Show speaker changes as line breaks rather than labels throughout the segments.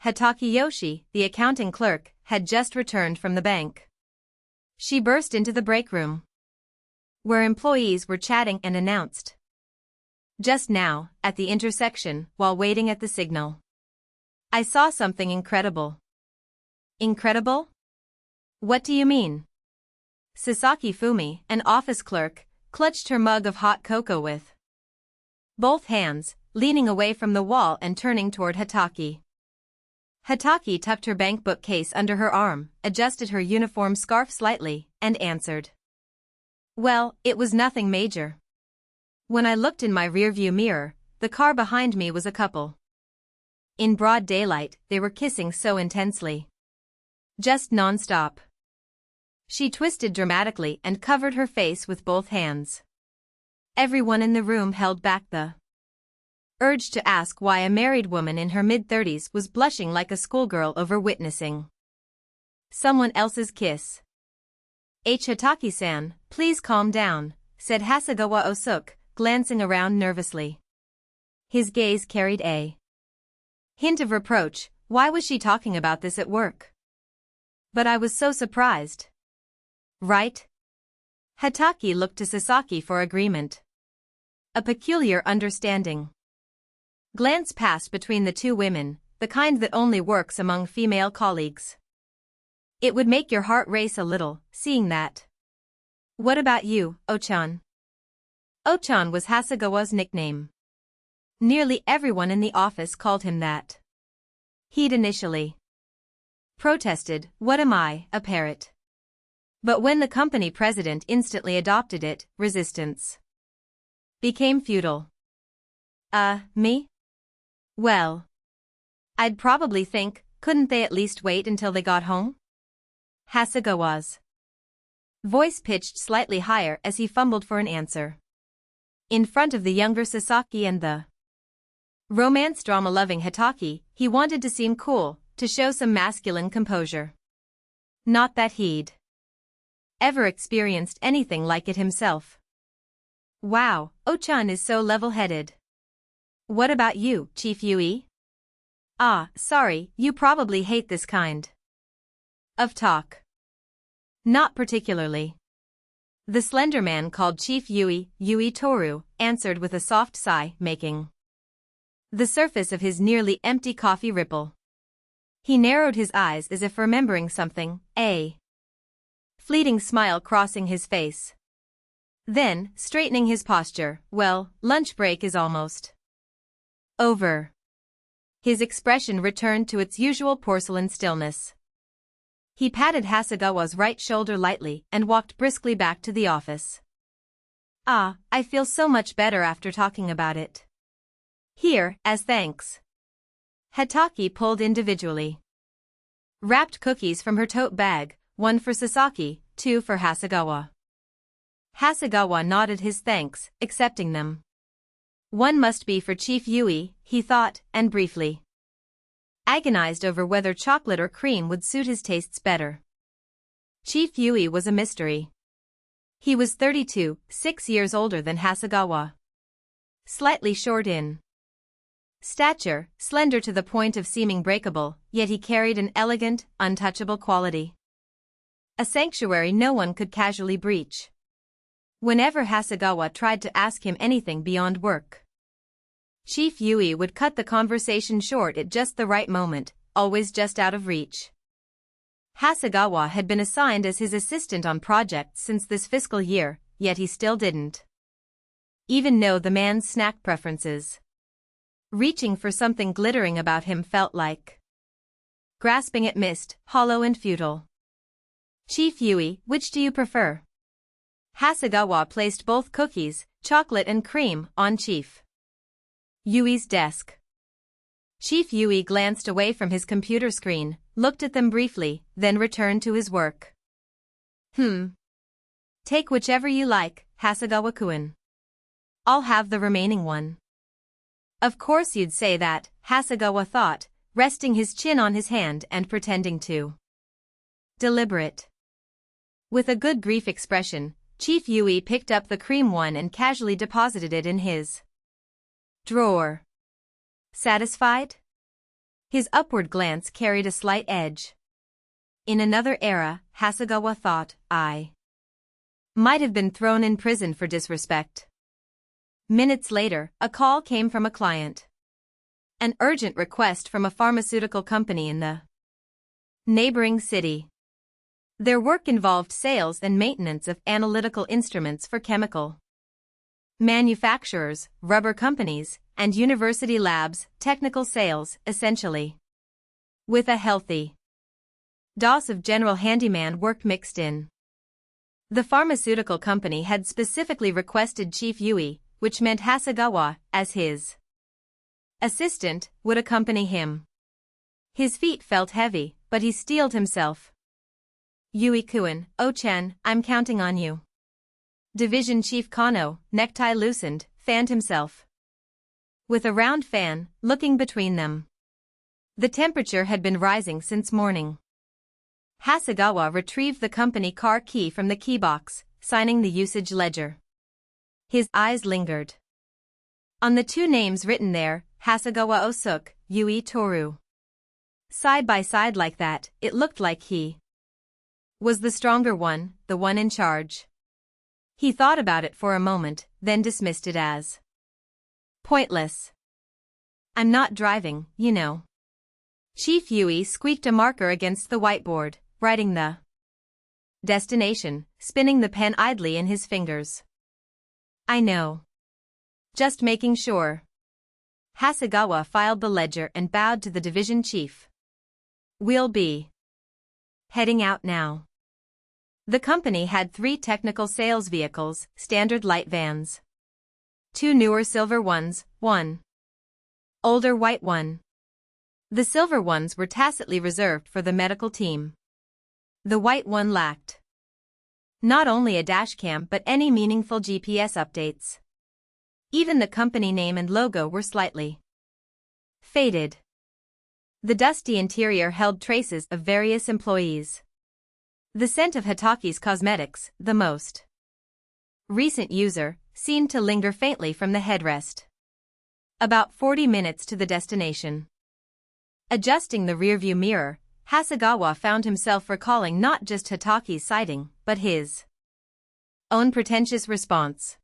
Hataki Yoshi, the accounting clerk, had just returned from the bank. She burst into the break room, where employees were chatting, and announced, "Just now, at the intersection, while waiting at the signal, I saw something incredible." "Incredible? What do you mean?" Sasaki Fumi, an office clerk, clutched her mug of hot cocoa with both hands, leaning away from the wall and turning toward Hataki. Hataki tucked her bank bookcase under her arm, adjusted her uniform scarf slightly, and answered, "Well, it was nothing major. When I looked in my rearview mirror, the car behind me was a couple. In broad daylight, they were kissing so intensely. Just non-stop." She twisted dramatically and covered her face with both hands. Everyone in the room held back the urge to ask why a married woman in her mid-30s was blushing like a schoolgirl over witnessing someone else's kiss. "Hataki-san, please calm down," said Hasegawa Osuk, glancing around nervously. His gaze carried a hint of reproach. Why was she talking about this at work? "But I was so surprised." "Right?" Hataki looked to Sasaki for agreement. A peculiar understanding glance passed between the two women, the kind that only works among female colleagues. "It would make your heart race a little, seeing that." "What about you, Ochan?" Ochan was Hasegawa's nickname. Nearly everyone in the office called him that. He'd initially protested, "What am I, a parrot?" But when the company president instantly adopted it, resistance became futile. Me? Well, I'd probably think, couldn't they at least wait until they got home?" Hasegawa's voice pitched slightly higher as he fumbled for an answer. In front of the younger Sasaki and the romance drama-loving Hataki, he wanted to seem cool, to show some masculine composure. Not that he'd ever experienced anything like it himself. "Wow, Ochan is so level-headed. What about you, Chief Yui?" "Ah, sorry, you probably hate this kind of talk." "Not particularly." The slender man called Chief Yui Toru, answered with a soft sigh, making the surface of his nearly empty coffee ripple. He narrowed his eyes as if remembering something, a fleeting smile crossing his face. Then, straightening his posture, "Well, lunch break is almost over." His expression returned to its usual porcelain stillness. He patted Hasegawa's right shoulder lightly and walked briskly back to the office. "Ah, I feel so much better after talking about it. Here, as thanks." Hataki pulled individually wrapped cookies from her tote bag, one for Sasaki, two for Hasegawa. Hasegawa nodded his thanks, accepting them. One must be for Chief Yui, he thought, and briefly agonized over whether chocolate or cream would suit his tastes better. Chief Yui was a mystery. He was 32, 6 years older than Hasegawa. Slightly short in stature, slender to the point of seeming breakable, yet he carried an elegant, untouchable quality. A sanctuary no one could casually breach. Whenever Hasegawa tried to ask him anything beyond work, Chief Yui would cut the conversation short at just the right moment, always just out of reach. Hasegawa had been assigned as his assistant on projects since this fiscal year, yet he still didn't even know the man's snack preferences. Reaching for something glittering about him felt like grasping at mist, hollow and futile. "Chief Yui, which do you prefer?" Hasegawa placed both cookies, chocolate and cream, on Chief Yui's desk. Chief Yui glanced away from his computer screen, looked at them briefly, then returned to his work. Take whichever you like, Hasegawa-kun. I'll have the remaining one." "Of course you'd say that," Hasegawa thought, resting his chin on his hand and pretending to deliberate. With a good grief expression, Chief Yui picked up the cream one and casually deposited it in his drawer. "Satisfied?" His upward glance carried a slight edge. In another era, Hasegawa thought, I might have been thrown in prison for disrespect. Minutes later, a call came from a client. An urgent request from a pharmaceutical company in the neighboring city. Their work involved sales and maintenance of analytical instruments for chemical manufacturers, rubber companies, and university labs, technical sales, essentially. With a healthy dose of general handyman work mixed in. The pharmaceutical company had specifically requested Chief Yui, which meant Hasegawa, as his assistant, would accompany him. His feet felt heavy, but he steeled himself. Yui-kun, Oh-chan, I'm counting on you. Division Chief Kano, necktie loosened, fanned himself with a round fan, looking between them. The temperature had been rising since morning. Hasegawa retrieved the company car key from the keybox, signing the usage ledger. His eyes lingered on the two names written there, Hasegawa Osuk, Yui Toru. Side by side like that, it looked like he was the stronger one, the one in charge. He thought about it for a moment, then dismissed it as pointless. I'm not driving, you know. Chief Yui squeaked a marker against the whiteboard, writing the destination, spinning the pen idly in his fingers. I know. Just making sure. Hasegawa filed the ledger and bowed to the division chief. We'll be heading out now. The company had 3 technical sales vehicles, standard light vans. 2 newer silver ones, 1 older white one. The silver ones were tacitly reserved for the medical team. The white one lacked not only a dashcam but any meaningful GPS updates. Even the company name and logo were slightly faded. The dusty interior held traces of various employees. The scent of Hitachi's cosmetics, the most recent user, seemed to linger faintly from the headrest. About 40 minutes to the destination. Adjusting the rearview mirror, Hasegawa found himself recalling not just Hitachi's sighting, but his own pretentious response.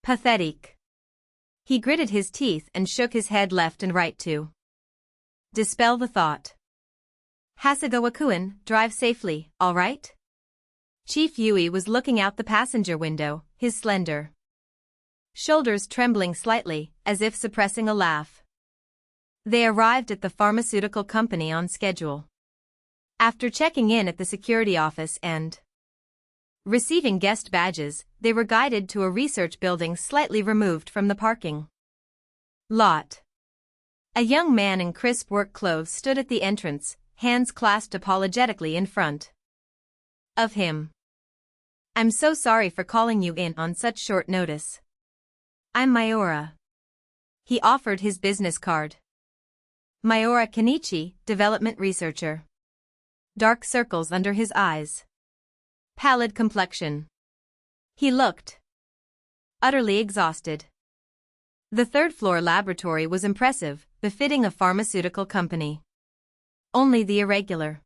Pathetic. He gritted his teeth and shook his head left and right to dispel the thought. Hasegawa-kun, drive safely, all right? Chief Yui was looking out the passenger window, his slender shoulders trembling slightly, as if suppressing a laugh. They arrived at the pharmaceutical company on schedule. After checking in at the security office and receiving guest badges, they were guided to a research building slightly removed from the parking lot. A young man in crisp work clothes stood at the entrance, hands clasped apologetically in front of him. I'm so sorry for calling you in on such short notice. I'm Mayura. He offered his business card. Mayura Kenichi, development researcher. Dark circles under his eyes. Pallid complexion. He looked utterly exhausted. The third-floor laboratory was impressive, befitting a pharmaceutical company. Only the irregular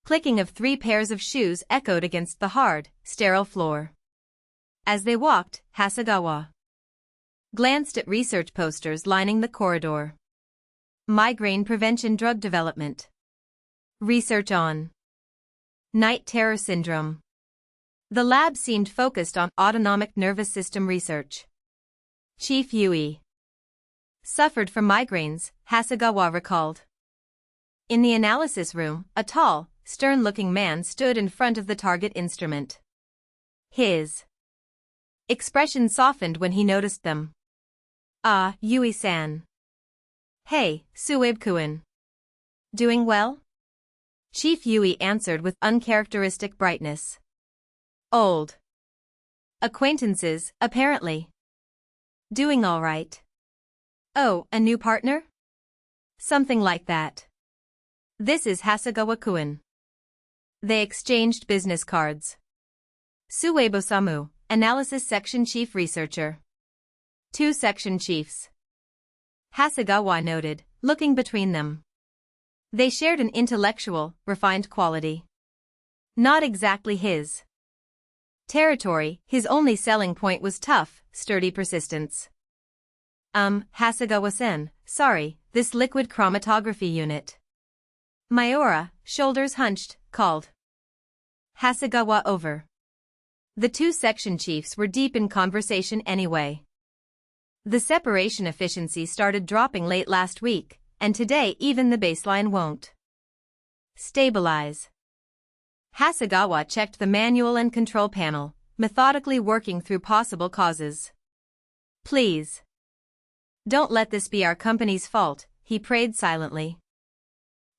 clicking of 3 pairs of shoes echoed against the hard, sterile floor. As they walked, Hasegawa glanced at research posters lining the corridor. Migraine prevention drug development. Research on night terror syndrome. The lab seemed focused on autonomic nervous system research. Chief Yui suffered from migraines, Hasegawa recalled. In the analysis room, a tall, stern-looking man stood in front of the target instrument. His expression softened when he noticed them. Ah, Yui-san. Hey, Suib-kun. Doing well? Chief Yui answered with uncharacteristic brightness. Old acquaintances, apparently. Doing all right. Oh, a new partner? Something like that. This is Hasegawa-kun. They exchanged business cards. Suebo-samu, Analysis Section Chief Researcher. 2 section chiefs. Hasegawa noted, looking between them. They shared an intellectual, refined quality. Not exactly his territory, his only selling point was tough, sturdy persistence. Hasegawa-sen, sorry, this liquid chromatography unit. Mayura, shoulders hunched, called Hasegawa over. The two section chiefs were deep in conversation anyway. The separation efficiency started dropping late last week, and today even the baseline won't stabilize. Hasegawa checked the manual and control panel, methodically working through possible causes. Please. Don't let this be our company's fault, he prayed silently.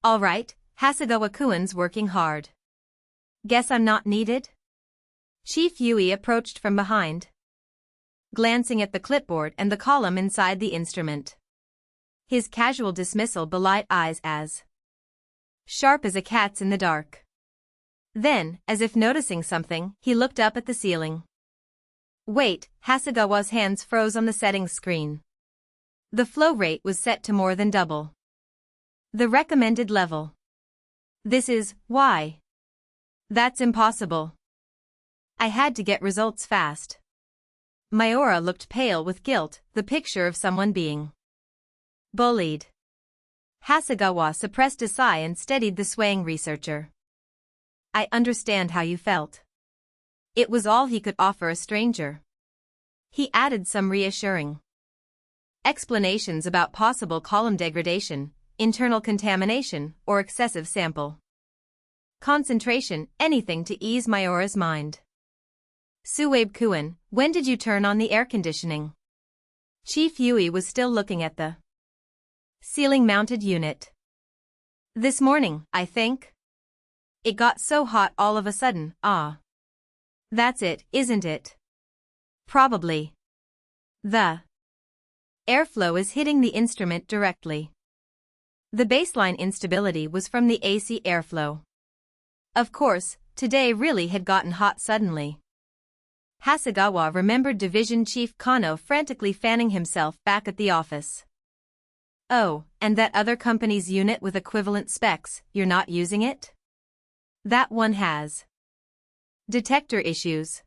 All right, Hasegawa-kun's working hard. Guess I'm not needed? Chief Yui approached from behind, glancing at the clipboard and the column inside the instrument. His casual dismissal belied eyes as sharp as a cat's in the dark. Then, as if noticing something, he looked up at the ceiling. Wait, Hasegawa's hands froze on the settings screen. The flow rate was set to more than double the recommended level. This is why. That's impossible. I had to get results fast. Mayura looked pale with guilt, the picture of someone being bullied. Hasegawa suppressed a sigh and steadied the swaying researcher. I understand how you felt. It was all he could offer a stranger. He added some reassuring explanations about possible column degradation, internal contamination, or excessive sample concentration, anything to ease Mayura's mind. Suwabe-kun, when did you turn on the air conditioning? Chief Yui was still looking at the ceiling-mounted unit. This morning, I think. It got so hot all of a sudden, That's it, isn't it? Probably. The airflow is hitting the instrument directly. The baseline instability was from the AC airflow. Of course, today really had gotten hot suddenly. Hasegawa remembered Division Chief Kano frantically fanning himself back at the office. Oh, and that other company's unit with equivalent specs, you're not using it? That one has detector issues.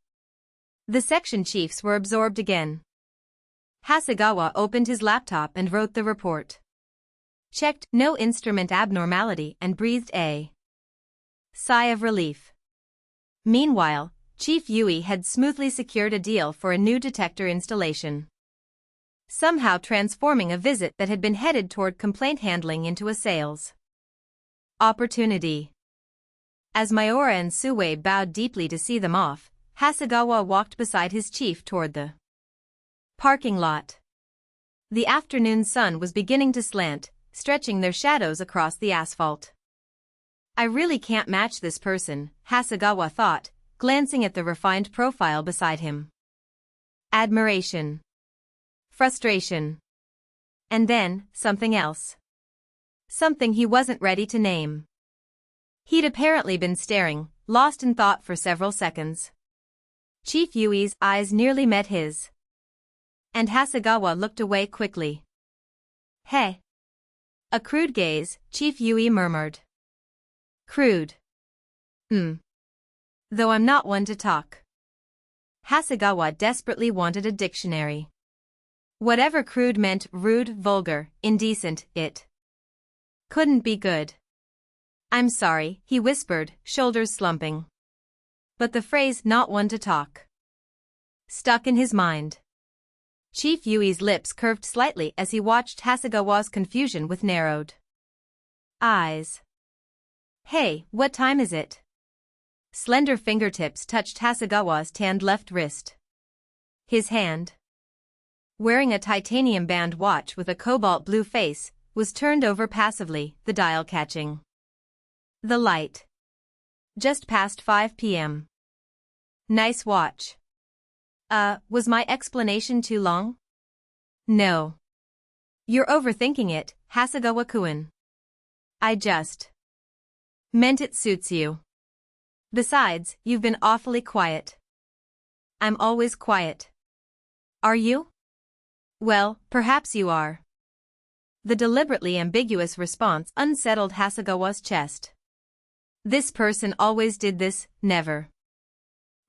The section chiefs were absorbed again. Hasegawa opened his laptop and wrote the report. Checked no instrument abnormality and breathed a sigh of relief. Meanwhile, Chief Yui had smoothly secured a deal for a new detector installation, somehow transforming a visit that had been headed toward complaint handling into a sales opportunity. As Mayura and Suwabe bowed deeply to see them off, Hasegawa walked beside his chief toward the parking lot. The afternoon sun was beginning to slant, stretching their shadows across the asphalt. I really can't match this person, Hasegawa thought, glancing at the refined profile beside him. Admiration. Frustration. And then, something else. Something he wasn't ready to name. He'd apparently been staring, lost in thought for several seconds. Chief Yui's eyes nearly met his, and Hasegawa looked away quickly. Hey. A crude gaze, Chief Yui murmured. Crude. Though I'm not one to talk. Hasegawa desperately wanted a dictionary. Whatever crude meant, rude, vulgar, indecent, it couldn't be good. I'm sorry, he whispered, shoulders slumping. But the phrase not one to talk stuck in his mind. Chief Yui's lips curved slightly as he watched Hasegawa's confusion with narrowed eyes. Hey, what time is it? Slender fingertips touched Hasegawa's tanned left wrist. His hand, wearing a titanium band watch with a cobalt blue face, was turned over passively, the dial catching the light. Just past 5 p.m. Nice watch. Was my explanation too long? No. You're overthinking it, Hasegawa-kun. I just meant it suits you. Besides, you've been awfully quiet. I'm always quiet. Are you? Well, perhaps you are. The deliberately ambiguous response unsettled Hasegawa's chest. This person always did this, never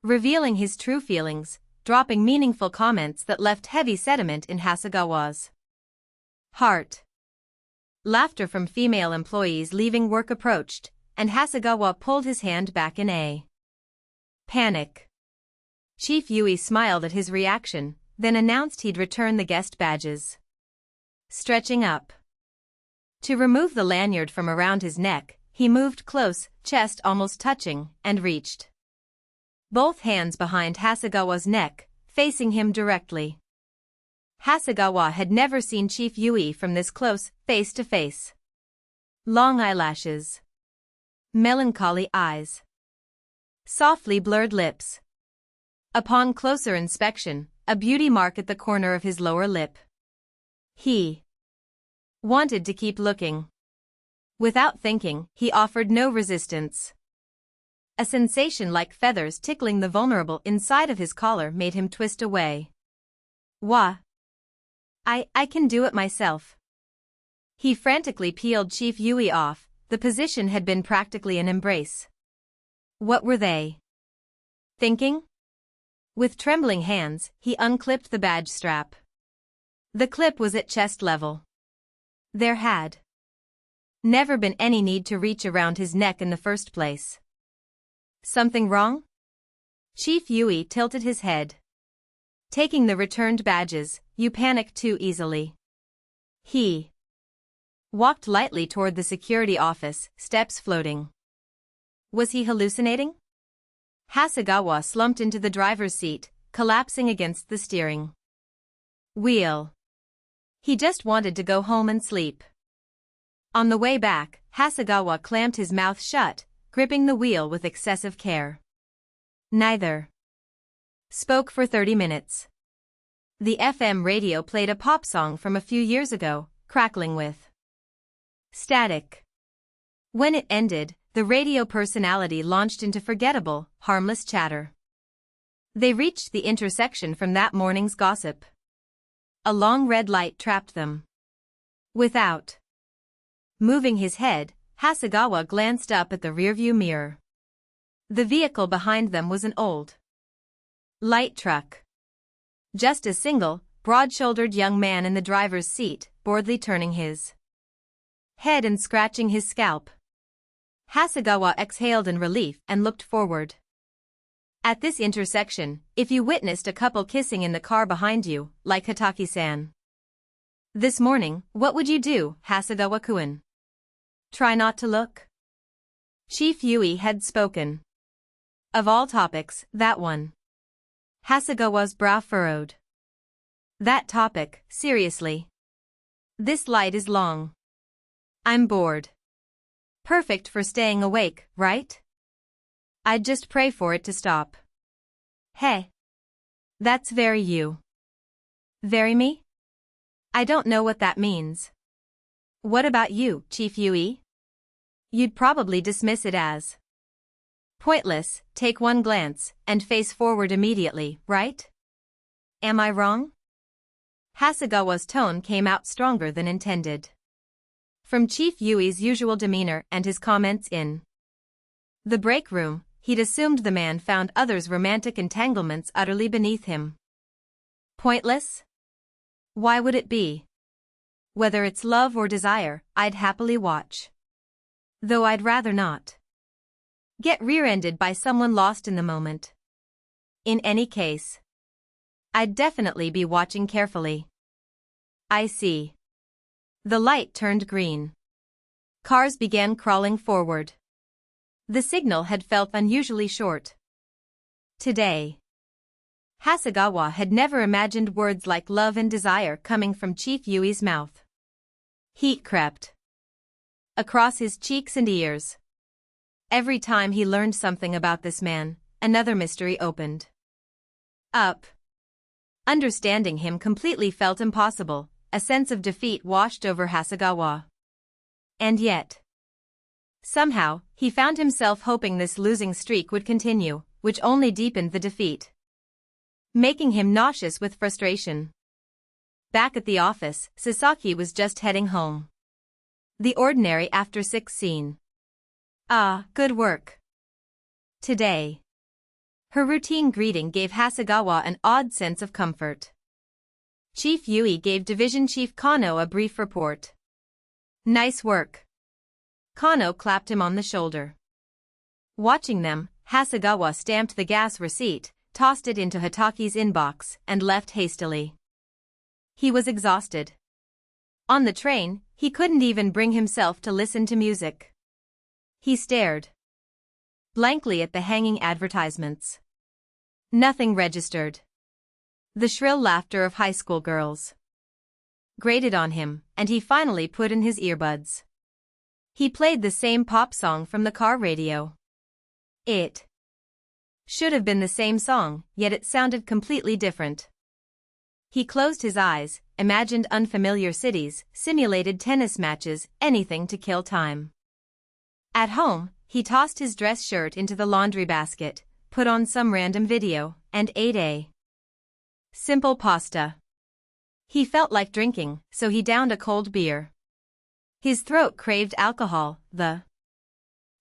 revealing his true feelings, dropping meaningful comments that left heavy sediment in Hasegawa's heart. Laughter from female employees leaving work approached, and Hasegawa pulled his hand back in a panic. Chief Yui smiled at his reaction, then announced he'd return the guest badges. Stretching up to remove the lanyard from around his neck, he moved close, chest almost touching, and reached both hands behind Hasegawa's neck, facing him directly. Hasegawa had never seen Chief Yui from this close, face to face. Long eyelashes, melancholy eyes, softly blurred lips. Upon closer inspection, a beauty mark at the corner of his lower lip. He wanted to keep looking. Without thinking, he offered no resistance. A sensation like feathers tickling the vulnerable inside of his collar made him twist away. Wah! I can do it myself. He frantically peeled Chief Yui off. The position had been practically an embrace. What were they thinking? With trembling hands, he unclipped the badge strap. The clip was at chest level. There had never been any need to reach around his neck in the first place. Something wrong? Chief Yui tilted his head. Taking the returned badges, you panic too easily. He walked lightly toward the security office, steps floating. Was he hallucinating? Hasegawa slumped into the driver's seat, collapsing against the steering wheel. He just wanted to go home and sleep. On the way back, Hasegawa clamped his mouth shut, gripping the wheel with excessive care. Neither spoke for 30 minutes. The FM radio played a pop song from a few years ago, crackling with static. When it ended, the radio personality launched into forgettable, harmless chatter. They reached the intersection from that morning's gossip. A long red light trapped them. Without moving his head, Hasegawa glanced up at the rearview mirror. The vehicle behind them was an old light truck. Just a single, broad-shouldered young man in the driver's seat, boredly turning his head and scratching his scalp. Hasegawa exhaled in relief and looked forward. At this intersection, if you witnessed a couple kissing in the car behind you, like Hataki-san this morning, what would you do, Hasegawa-kun? Try not to look? Chief Yui had spoken. Of all topics, that one. Hasegawa's brow furrowed. That topic, seriously. This light is long. I'm bored. Perfect for staying awake, right? I'd just pray for it to stop. Hey. That's very you. Very me? I don't know what that means. What about you, Chief Yui? You'd probably dismiss it as pointless, take one glance, and face forward immediately, right? Am I wrong? Hasegawa's tone came out stronger than intended. From Chief Yui's usual demeanor and his comments in the break room, he'd assumed the man found others' romantic entanglements utterly beneath him. Pointless? Why would it be? Whether it's love or desire, I'd happily watch. Though I'd rather not get rear-ended by someone lost in the moment. In any case, I'd definitely be watching carefully. I see. The light turned green. Cars began crawling forward. The signal had felt unusually short. Today, Hasegawa had never imagined words like love and desire coming from Chief Yui's mouth. Heat crept across his cheeks and ears. Every time he learned something about this man, another mystery opened up. Understanding him completely felt impossible, a sense of defeat washed over Hasegawa. And yet, somehow, he found himself hoping this losing streak would continue, which only deepened the defeat, making him nauseous with frustration. Back at the office, Sasaki was just heading home. The ordinary after 6 scene. Ah, good work. Today. Her routine greeting gave Hasegawa an odd sense of comfort. Chief Yui gave Division Chief Kano a brief report. Nice work. Kano clapped him on the shoulder. Watching them, Hasegawa stamped the gas receipt, tossed it into Hitaki's inbox, and left hastily. He was exhausted. On the train, he couldn't even bring himself to listen to music. He stared blankly at the hanging advertisements. Nothing registered. The shrill laughter of high school girls grated on him, and he finally put in his earbuds. He played the same pop song from the car radio. It should have been the same song, yet it sounded completely different. He closed his eyes, imagined unfamiliar cities, simulated tennis matches, anything to kill time. At home, he tossed his dress shirt into the laundry basket, put on some random video, and ate a simple pasta. He felt like drinking, so he downed a cold beer. His throat craved alcohol, the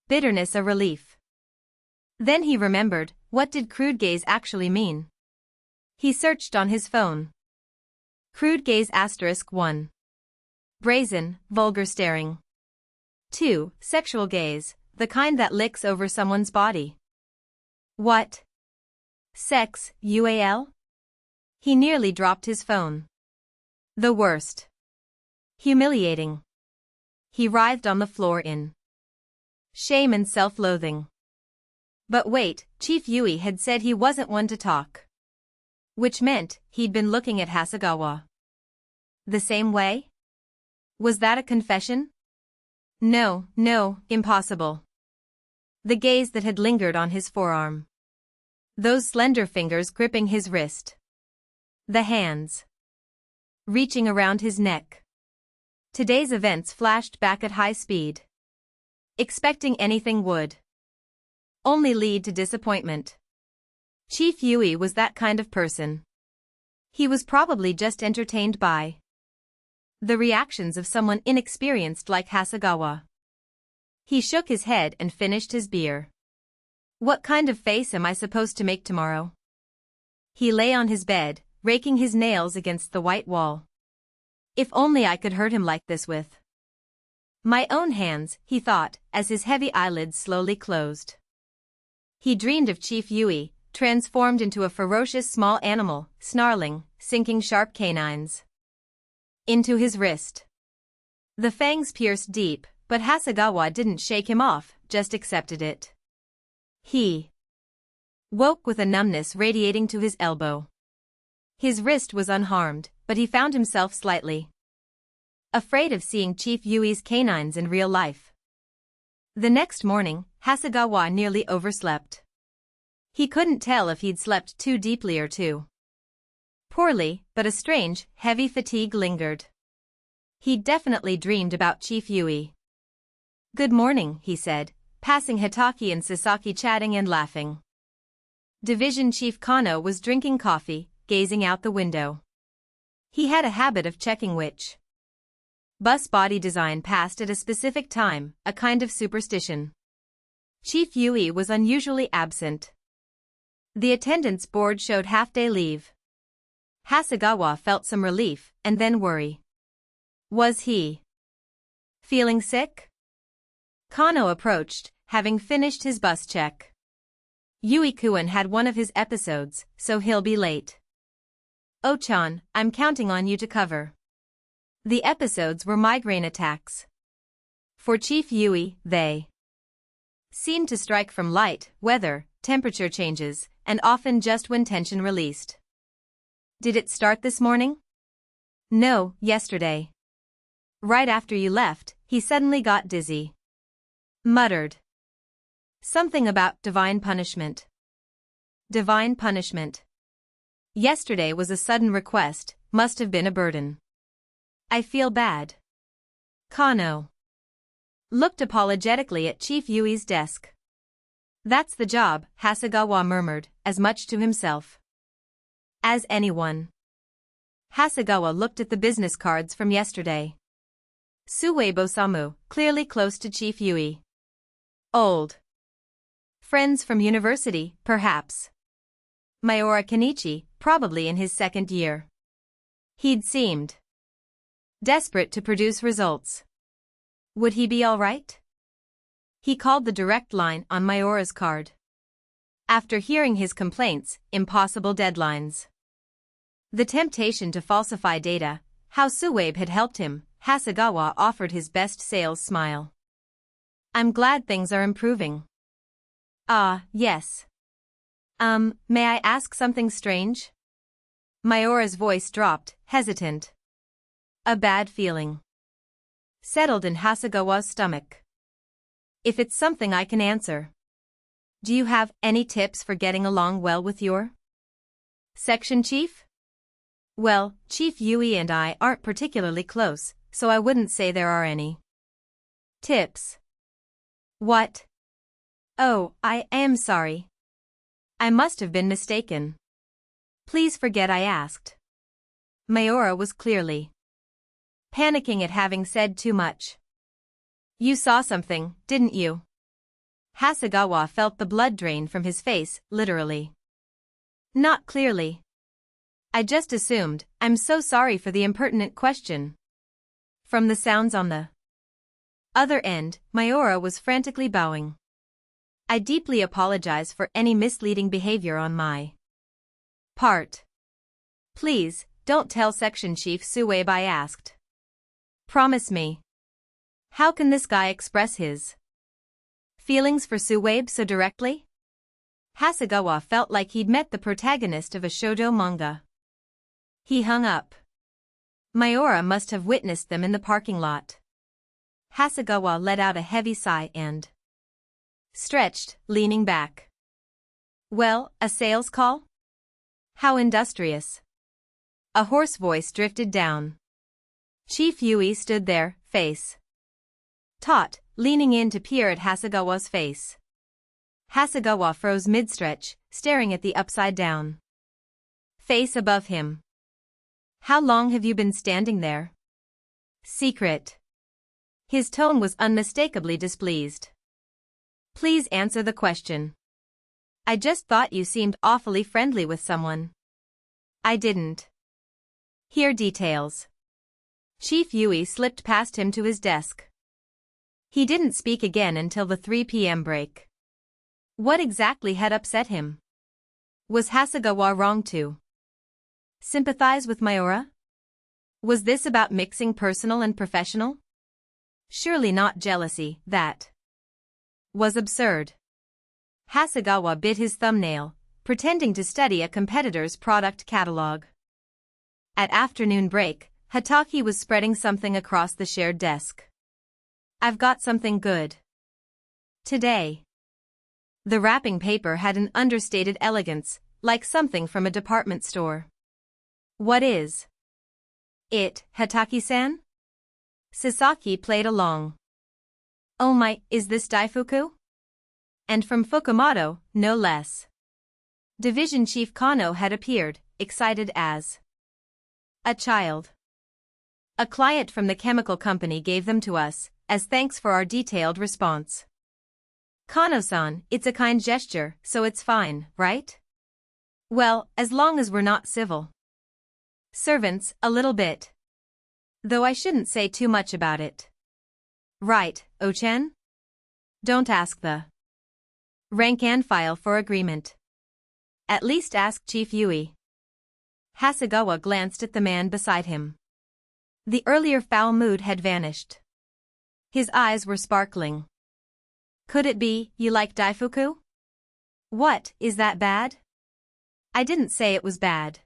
bitterness a relief. Then he remembered, what did crude gaze actually mean? He searched on his phone. Crude gaze *1. Brazen, vulgar staring. 2. Sexual gaze, the kind that licks over someone's body. What? Sex, UAL? He nearly dropped his phone. The worst. Humiliating. He writhed on the floor in shame and self-loathing. But wait, Chief Yui had said he wasn't one to talk. Which meant, he'd been looking at Hasegawa the same way? Was that a confession? No, impossible. The gaze that had lingered on his forearm. Those slender fingers gripping his wrist. The hands reaching around his neck. Today's events flashed back at high speed. Expecting anything would only lead to disappointment. Chief Yui was that kind of person. He was probably just entertained by the reactions of someone inexperienced like Hasegawa. He shook his head and finished his beer. What kind of face am I supposed to make tomorrow? He lay on his bed, raking his nails against the white wall. If only I could hurt him like this with my own hands, he thought, as his heavy eyelids slowly closed. He dreamed of Chief Yui, transformed into a ferocious small animal, snarling, sinking sharp canines into his wrist. The fangs pierced deep, but Hasegawa didn't shake him off, just accepted it. He woke with a numbness radiating to his elbow. His wrist was unharmed, but he found himself slightly afraid of seeing Chief Yui's canines in real life. The next morning, Hasegawa nearly overslept. He couldn't tell if he'd slept too deeply or too poorly, but a strange, heavy fatigue lingered. He'd definitely dreamed about Chief Yui. Good morning, he said, passing Hitaki and Sasaki chatting and laughing. Division Chief Kano was drinking coffee, gazing out the window. He had a habit of checking which bus body design passed at a specific time, a kind of superstition. Chief Yui was unusually absent. The attendance board showed half-day leave. Hasegawa felt some relief, and then worry. Was he feeling sick? Kano approached, having finished his bus check. Yui-kun had one of his episodes, so he'll be late. Oh-chan, I'm counting on you to cover. The episodes were migraine attacks. For Chief Yui, they seemed to strike from light, weather, temperature changes, and often just when tension released. Did it start this morning? No, yesterday. Right after you left, he suddenly got dizzy. Muttered something about divine punishment. Divine punishment. Yesterday was a sudden request, must have been a burden. I feel bad. Kano looked apologetically at Chief Yui's desk. That's the job, Hasegawa murmured, as much to himself as anyone. Hasegawa looked at the business cards from yesterday. Suwei Bosamu, clearly close to Chief Yui. Old. Friends from university, perhaps. Mayora Kenichi, probably in his second year. He'd seemed desperate to produce results. Would he be all right? He called the direct line on Mayora's card. After hearing his complaints, impossible deadlines, the temptation to falsify data, how Suwabe had helped him, Hasegawa offered his best sales smile. I'm glad things are improving. Ah, yes. May I ask something strange? Mayora's voice dropped, hesitant. A bad feeling settled in Hasegawa's stomach. If it's something I can answer. Do you have any tips for getting along well with your section chief? Well, Chief Yui and I aren't particularly close, so I wouldn't say there are any tips. What? Oh, I am sorry. I must have been mistaken. Please forget I asked. Mayora was clearly panicking at having said too much. You saw something, didn't you? Hasegawa felt the blood drain from his face, literally. Not clearly. I just assumed. I'm so sorry for the impertinent question. From the sounds on the other end, Mayora was frantically bowing. I deeply apologize for any misleading behavior on my part. Please, don't tell Section Chief Suwabe I asked. Promise me. How can this guy express his feelings for Suwabe so directly? Hasegawa felt like he'd met the protagonist of a shoujo manga. He hung up. Mayora must have witnessed them in the parking lot. Hasegawa let out a heavy sigh and stretched, leaning back. Well, a sales call? How industrious. A hoarse voice drifted down. Chief Yui stood there, face taut, leaning in to peer at Hasegawa's face. Hasegawa froze mid-stretch, staring at the upside-down face above him. How long have you been standing there? Secret. His tone was unmistakably displeased. Please answer the question. I just thought you seemed awfully friendly with someone. I didn't hear details. Chief Yui slipped past him to his desk. He didn't speak again until the 3 p.m. break. What exactly had upset him? Was Hasegawa wrong to sympathize with Mayora? Was this about mixing personal and professional? Surely not jealousy, that was absurd. Hasegawa bit his thumbnail, pretending to study a competitor's product catalog. At afternoon break, Hataki was spreading something across the shared desk. I've got something good today. The wrapping paper had an understated elegance, like something from a department store. What is it, Hataki-san? Sasaki played along. Oh my, is this Daifuku? And from Fukumoto, no less. Division Chief Kano had appeared, excited as a child. A client from the chemical company gave them to us, as thanks for our detailed response. Kano-san, it's a kind gesture, so it's fine, right? Well, as long as we're not civil servants, a little bit. Though I shouldn't say too much about it. Right, Ochen? Don't ask the rank and file for agreement. At least ask Chief Yui. Hasegawa glanced at the man beside him. The earlier foul mood had vanished. His eyes were sparkling. Could it be, you like Daifuku? What, is that bad? I didn't say it was bad.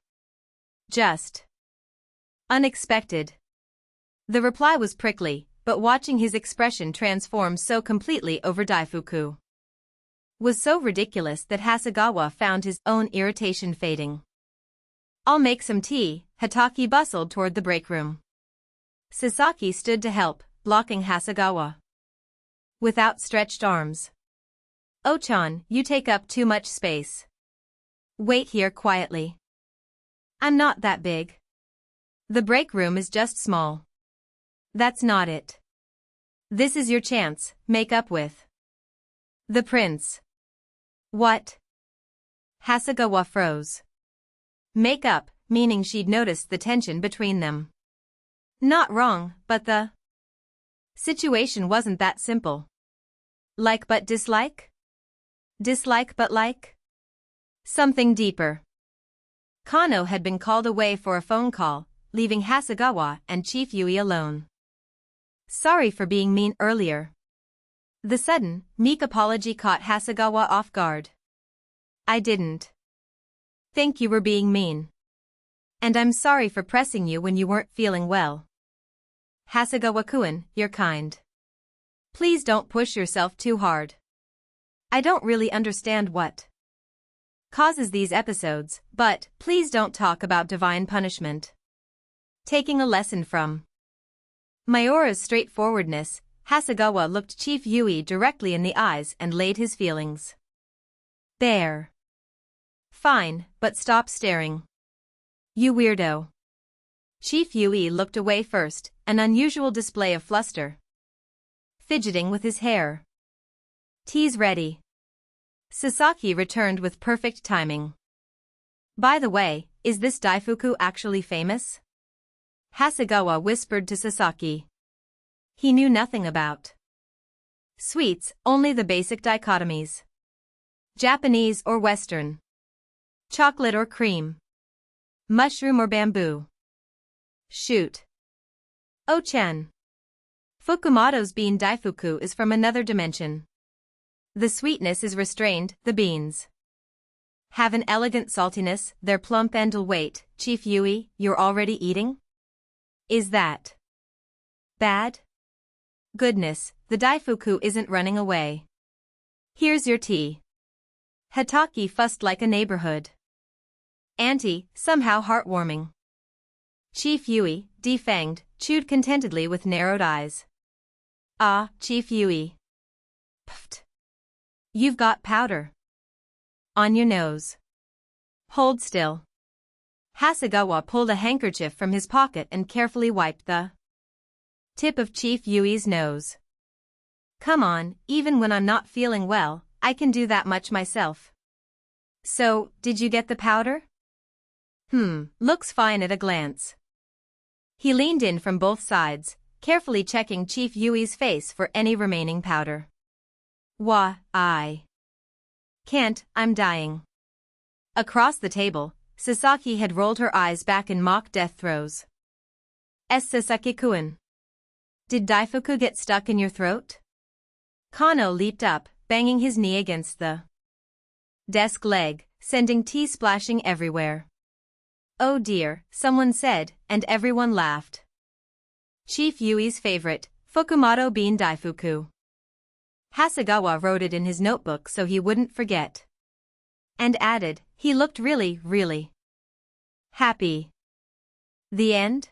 Just unexpected. The reply was prickly, but watching his expression transform so completely over Daifuku was so ridiculous that Hasegawa found his own irritation fading. I'll make some tea. Hataki bustled toward the break room. Sasaki stood to help, blocking Hasegawa with outstretched arms. Ochan, you take up too much space. Wait here quietly. I'm not that big. The break room is just small. That's not it. This is your chance, make up with the prince. What? Hasegawa froze. Make up, meaning she'd noticed the tension between them. Not wrong, but the situation wasn't that simple. Like but dislike? Dislike but like? Something deeper. Kano had been called away for a phone call, leaving Hasegawa and Chief Yui alone. Sorry for being mean earlier. The sudden, meek apology caught Hasegawa off guard. I didn't think you were being mean. And I'm sorry for pressing you when you weren't feeling well. Hasegawa-kun, you're kind. Please don't push yourself too hard. I don't really understand what causes these episodes, but please don't talk about divine punishment. Taking a lesson from Mayora's straightforwardness, Hasegawa looked Chief Yui directly in the eyes and laid his feelings bare. Fine, but stop staring. You weirdo. Chief Yui looked away first, an unusual display of fluster. Fidgeting with his hair. Tea's ready. Sasaki returned with perfect timing. By the way, is this daifuku actually famous? Hasegawa whispered to Sasaki. He knew nothing about sweets, only the basic dichotomies. Japanese or Western. Chocolate or cream. Mushroom or bamboo. Shoot. Oh-chan. Fukumoto's bean daifuku is from another dimension. The sweetness is restrained, the beans have an elegant saltiness, they're plump and wait, Chief Yui, you're already eating? Is that bad? Goodness, the daifuku isn't running away. Here's your tea. Hataki fussed like a neighborhood auntie, somehow heartwarming. Chief Yui, defanged, chewed contentedly with narrowed eyes. Ah, Chief Yui. Pfft. You've got powder on your nose. Hold still. Hasegawa pulled a handkerchief from his pocket and carefully wiped the tip of Chief Yui's nose. Come on, even when I'm not feeling well, I can do that much myself. So, did you get the powder? Looks fine at a glance. He leaned in from both sides, carefully checking Chief Yui's face for any remaining powder. Wah, I can't, I'm dying. Across the table, Sasaki had rolled her eyes back in mock death throes. Sasaki-kun. Did daifuku get stuck in your throat? Kano leaped up, banging his knee against the desk leg, sending tea splashing everywhere. Oh dear, someone said, and everyone laughed. Chief Yui's favorite, Fukumoto bean daifuku. Hasegawa wrote it in his notebook so he wouldn't forget. And added, he looked really, really happy. The end?